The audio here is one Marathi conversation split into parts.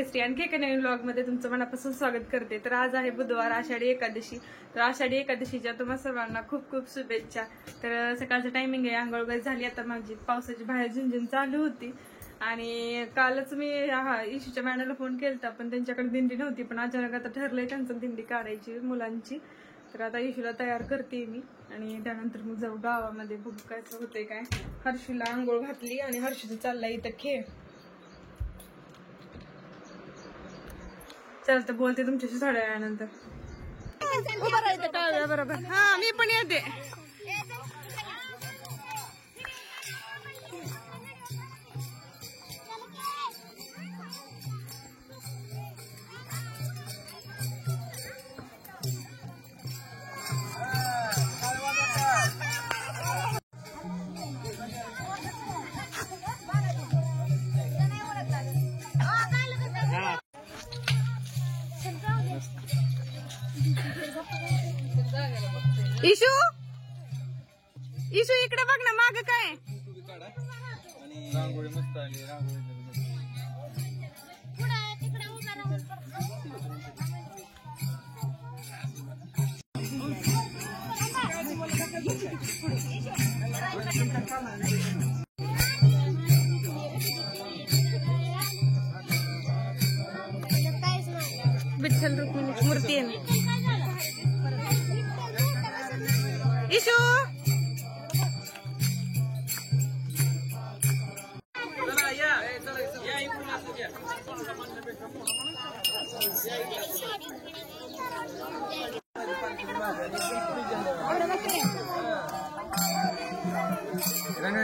भाग्यश्री आणखी एका नवीन ब्लॉग मध्ये तुमचं मनापासून स्वागत करते। तर आज आहे बुधवार, आषाढी एकादशी। तर आषाढी एकादशीच्या तुम्हा सर्वांना खूप खूप शुभेच्छा। तर सकाळचं टायमिंग आहे, आंघोळ वगैरे झाली आता माझी, पावसाची बाहेर झुंझुन चालू होती। आणि कालच मी इशूच्या मॅडमला फोन केलता, पण त्यांच्याकडे दिंडी नव्हती, पण अचानक आता ठरलंय त्यांचं दिंडी काढायची मुलांची। तर आता इशूला तयार करते मी आणि त्यानंतर मग जाऊ गावामध्ये, बघू काय होतंय काय। हर्षूला आंघोळ घातली आणि हर्षूचं चाललाय इथं खेळ। चालतं, बोलते तुमच्याशी थोड्या वेळानंतर। उभं राहायचं का? बरोबर, हा मी पण येते। इशू इशू इकडे बघ ना, माग काय रांगोळी मस्त आली, रांगोळी विठ्ठल रुक्मिणीची मूर्ती आहे ना। इशू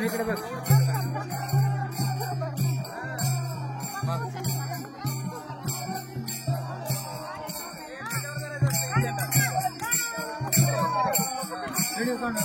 इकडे बघ। व्हिडिओ काढ ना।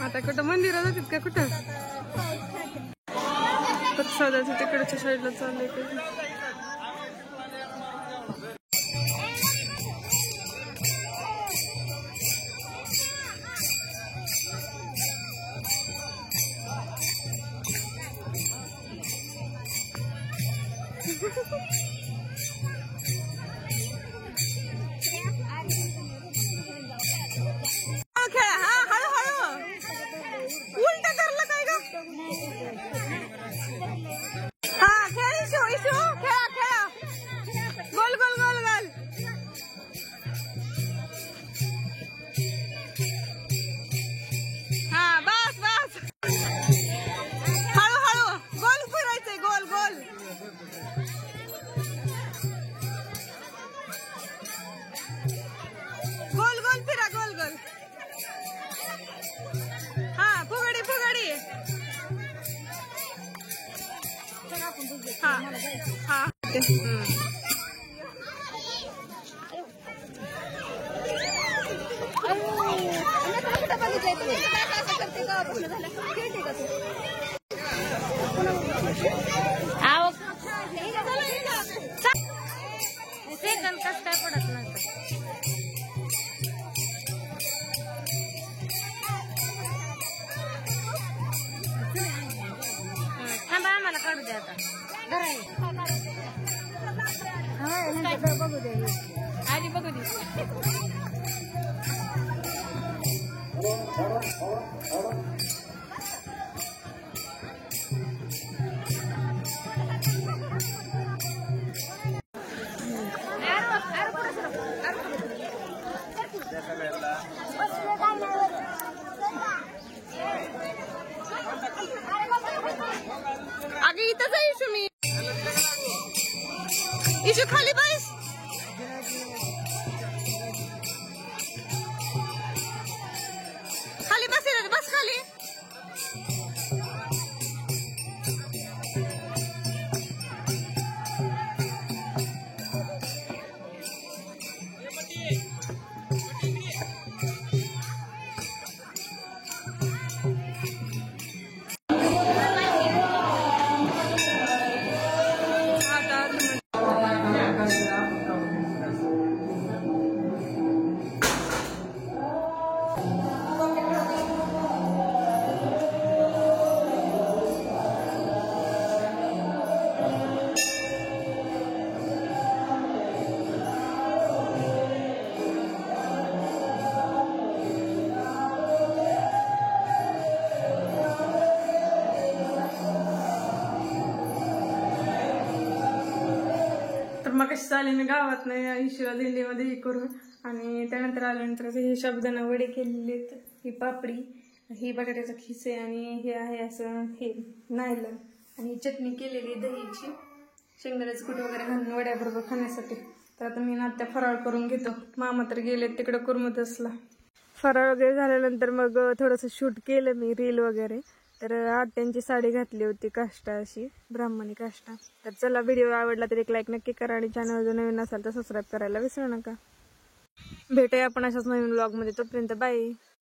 आता कुठं मंदिरात जातात का? कुठं सदाचं तिकडच्या साईडला चाललंय का? गोल गोल फिरा, गोल गोल। हा फुगडी फुगडी। हा हा सेकंड कस काय पडत नाही। थांबा, आम्हाला काढू द्या आता। बघू दे आधी, बघू दे। इशू खाली बस. खाली बस बस खाली. तर मग कशी चालली मी गावात नाही इशूला दिंडीमध्ये हे करून आणि त्यानंतर आल्यानंतर हे साबुदाणा वडे केलेले आहेत, ही पापडी, ही बटाट्याचा खिसे आणि हे आहे असं हे नायलॉन आणि चटणी केलेली दहीची शेंगदाण्याचं कूट वगैरे घालून वड्याबरोबर खाण्यासाठी. तर आता मी नात्या फराळ करून घेतो. मामा तर गेले तिकडं कुर्मतसला. फराळ वगैरे झाल्यानंतर मग थोडंसं शूट केलं मी रील वगैरे. तर आत्यांची साडी घातली होती काष्टा अशी ब्राह्मणी काष्टा. तर चला व्हिडिओ आवडला तर एक लाईक नक्की करा आणि चॅनल जर नवीन असाल तर सबस्क्राईब करायला विसरू नका. भेटूया आपण अशाच नवीन व्लॉगमध्ये. तोपर्यंत बाय.